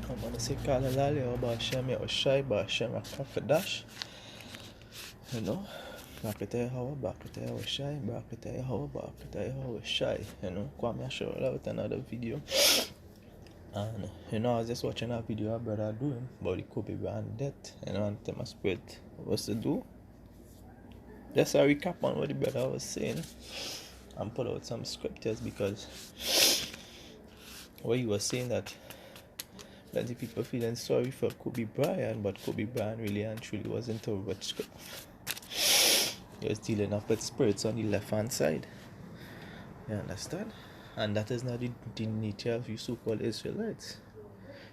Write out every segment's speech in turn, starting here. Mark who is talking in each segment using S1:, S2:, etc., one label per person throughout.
S1: I'm gonna say Kalalali or Bashem or Shai, Bashem or Kakadash. You know, Bakataya Hawa, Bakataya or Shai, Bakataya Hawa, Bakataya Hawa Shai. You know, Kwame show out another video. And you know, I was just watching a video our brother doing about the Kobe Bryant death. You know, and tell my spirit what's to do. Just a recap on what the brother was saying and pull out some scriptures, because what he was saying that plenty people feeling sorry for Kobe Bryant, but Kobe Bryant really and truly wasn't a witchcraft. He was dealing up with spirits on the left hand side. You understand? And that is not the nature of you so-called Israelites.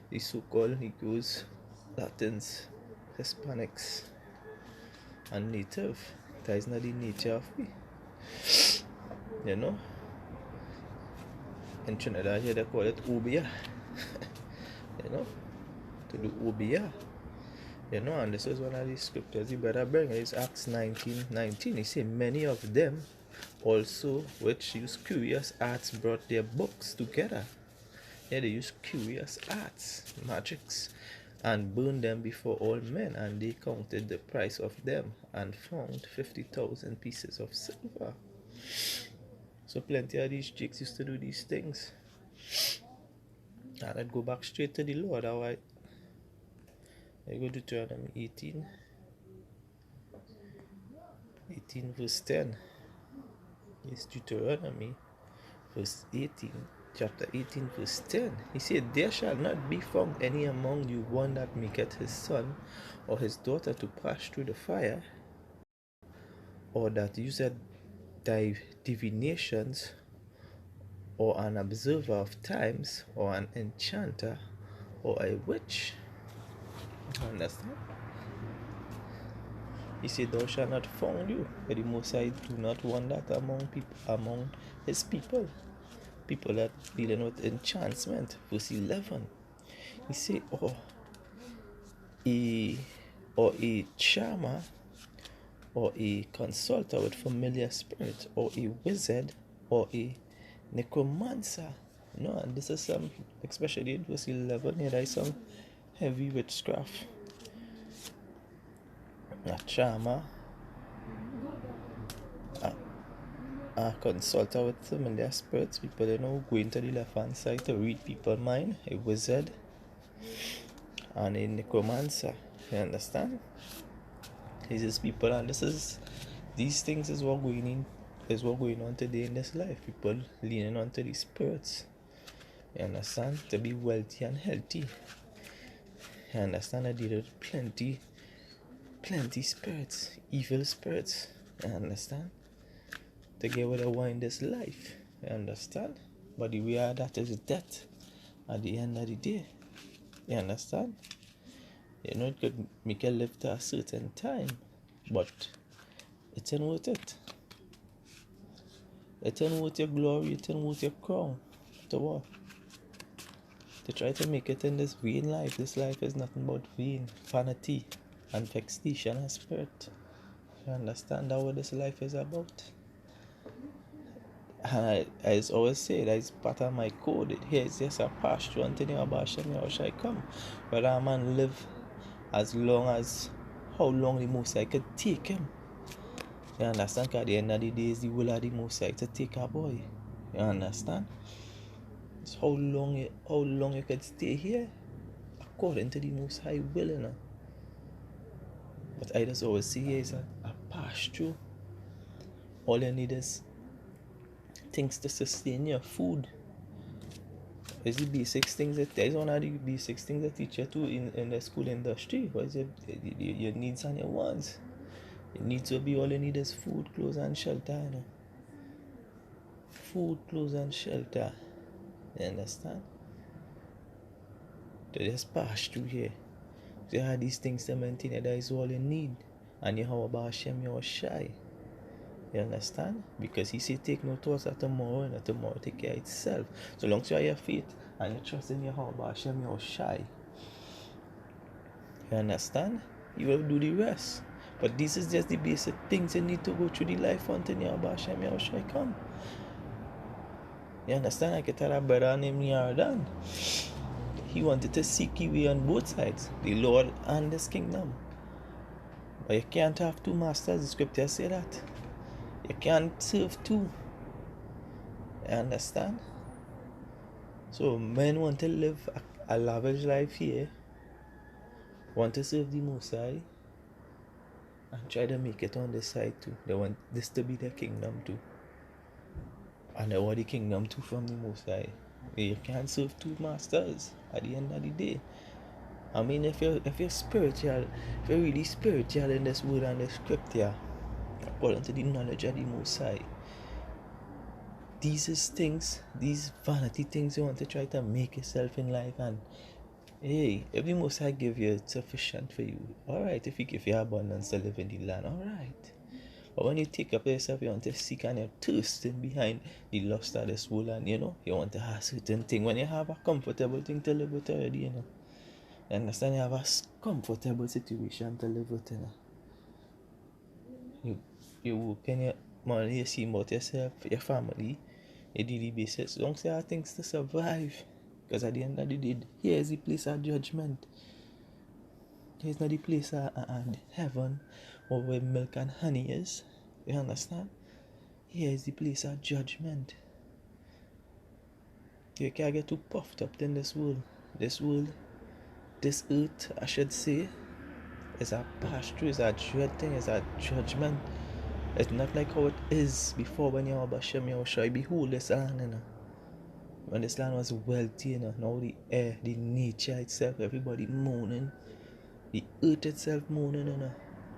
S1: The so-called Negroes, Latins, Hispanics, and Native. That is not the nature of me. You know? In Trinidad here they call it Obia. You know? To do Obia. You know, and this is one of the scriptures you better bring. It's Acts 19:19. He said, many of them also which use curious arts brought their books together. Yeah, they use curious arts, magics, and burned them before all men, and they counted the price of them and found 50,000 pieces of silver. So plenty of these jigs used to do these things. And I'd go back straight to the Lord. I go to Deuteronomy 18 verse 10. It's Deuteronomy verse 18, chapter 18 verse 10. He said, there shall not be found any among you one that maketh his son or his daughter to pass through the fire, or that useth divinations, or an observer of times, or an enchanter, or a witch. Understand? He said, thou shalt not found you. But the Most High do not want that among his people. People that dealing with enchantment. Verse 11. He said, or a charmer, or a consulter with familiar spirit, or a wizard, or a necromancer. No, and this is some, especially in verse 11, here there is some heavy witchcraft. A charmer, a consulter with familiar spirits, people go into the left hand side to read people's mind, a wizard, and a necromancer. You understand? These is people, and these things is what going on today in this life. People leaning onto these spirits. You understand? To be wealthy and healthy. You understand? I deal with plenty spirits, evil spirits. You understand? To get what they want in this life. You understand? But the way that is death at the end of the day. You understand? You know, it could make you live to a certain time, but it ain't worth it. It ain't worth your glory, it ain't worth your crown. To what? To try to make it in this vain life. This life is nothing but vain, vanity, and vexation and spirit. You understand that what this life is about? And I always say that is part of my code. Here is just a pass through until about how shall I come. Whether a man live as long as how long the Most High could take him. You understand? Because at the end of the day is the will of the Most High to take a boy. You understand? It's how long you could stay here according to the Most High will, you know. But I just always see here is a pass through. All you need is things to sustain your food. Is the basic things that there is one of the basic things that teach you to in the school industry. What is your needs and your wants? Your needs will be all you need is food, clothes and shelter, you know. Food, clothes and shelter. You understand? To just pass through here. So you have these things to maintain it, that is all you need. And you have about Hashem, you're shy. You understand? Because he said, take no thoughts of tomorrow, and tomorrow take care of itself. So long as you have your faith and you trust in your heart, but Hashem, you're shy. You understand? You will do the rest. But this is just the basic things you need to go through the life until you have Hashem, you're shy come. You understand? I can tell a brother named Yardan. he wanted to seek you on both sides, the Lord and his kingdom. But you can't have two masters. The scriptures say that. You can't serve two. You understand? So men want to live a lavish life here, want to serve the Most High, and try to make it on this side too. They want this to be their kingdom too. And they want the kingdom too from the Most High. You can't serve two masters at the end of the day. I mean, if you're spiritual, if you're really spiritual in this word and the scripture, according to the knowledge of the Most High, these is things, these vanity things you want to try to make yourself in life, and hey, if the Most High give you, it's sufficient for you. Alright, if he give you abundance to live in the land, alright. But when you take up yourself, you want to seek and you're thirsting behind the lust of this world, and you want to have certain thing. When you have a comfortable thing to live with already, you understand, you have a comfortable situation to live with, You work in your money, you see about yourself, your family, your daily basis. Don't say how things to survive. Because at the end of the day, here is the place of judgment. Here is not the place of heaven where milk and honey is. You understand? Here is the place of judgment. You can't get too puffed up in this world. This earth, I should say, is a pass-through, is a dread thing, is a judgment. It's not like how it is before when Yahweh Shem Yahushai behold this land, When this land was wealthy, now the air, the nature itself, everybody mourning. The earth itself mourning,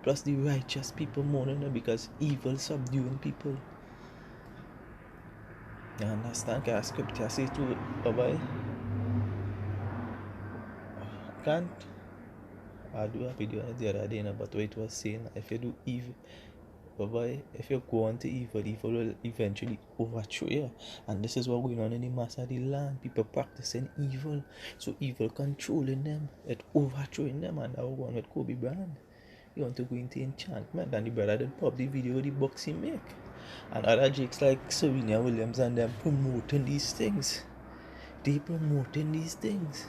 S1: Plus the righteous people mourning, because evil subduing people. You understand? Because scripture says to Baba, I can't. I do a video the other day, but what it was saying, if you do evil, if you go on to evil, evil will eventually overthrow you. And this is what going on in the mass of the land. People practicing evil. So evil controlling them, it overthrowing them, and that was one with Kobe Bryant. You want to go into enchantment, and the brother did pop the video of the box he make. And other jakes like Serena Williams and them promoting these things. They promoting these things.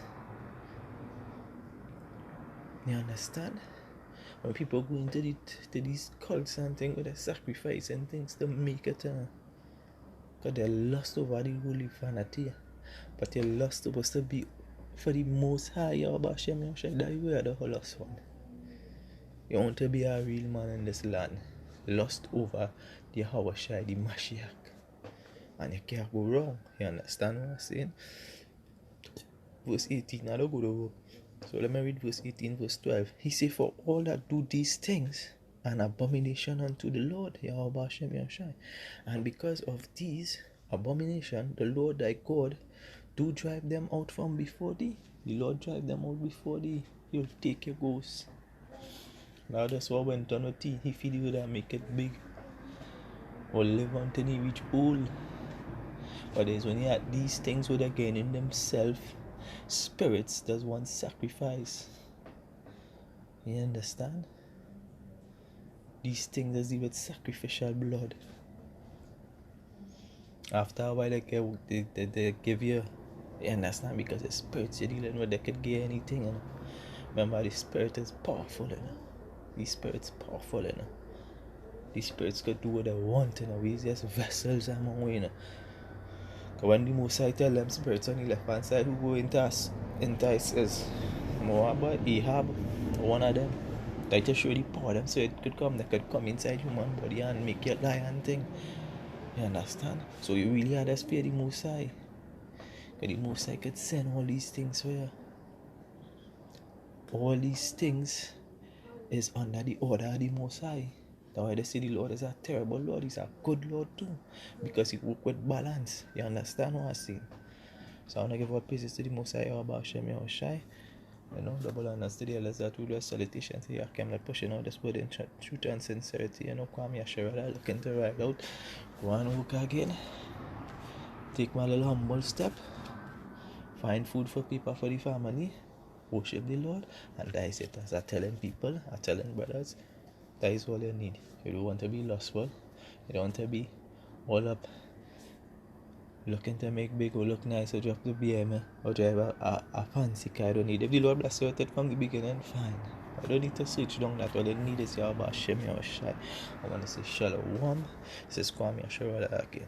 S1: You understand? When people go into these cults and things with the sacrifice and things to make it, because they're lost over the holy vanity. But your lust supposed to be for the Most High, Yahweh Shem Yahushai, that you are the last one. You want to be a real man in this land, lost over the Yahweh Shai, the Mashiach. And you can't go wrong. You understand what I'm saying? Verse 18, I don't go to work. So let me read verse 18, verse 12. He said, for all that do these things, an abomination unto the Lord, Yahweh Shem Yahushai. And because of these abomination, the Lord thy God do drive them out from before thee. The Lord drive them out before thee. He'll take your ghosts. Now that's what went on with thee. He feed you that make it big. Or live until he reach old. But there's when you had these things with again in themselves. Spirits does want sacrifice. You understand? These things does with sacrificial blood. After a while they give you understand, because the spirits you're dealing with, they could get anything, Remember, the spirit is powerful, The spirit's powerful, The spirits could do what they want, We just vessels among we, When the Most High tell them spirits on the left hand side who go entice is Moab, Ahab, one of them. They to show the power them, so they could come inside human body and make you lie and thing. You understand? So you really had to fear the Most High. Because the Most High could send all these things for you. All these things is under the order of the Most High. That's why they say the Lord is a terrible Lord. He's a good Lord too. Because he works with balance. You understand what I'm saying? So I want to give all praises to the Most High, Yahweh Shem Yahushai. Double honors to the elders that will do a salutation to you. I'm not pushing out this word in truth and sincerity. Come here, sure, looking to ride out. Go and work again. Take my little humble step. Find food for people, for the family. Worship the Lord. And that is it. As I'm telling people, I'm telling brothers, that is all you need. You don't want to be lustful. You don't want to be all up looking to make big or look nice or drop the BM or drive a fancy car. I don't need. If the Lord bless you with it from the beginning, fine. I don't need to switch down that. All I need is your about shimmy or shy. I want to say shallow warm. This is Kwame Ashura again.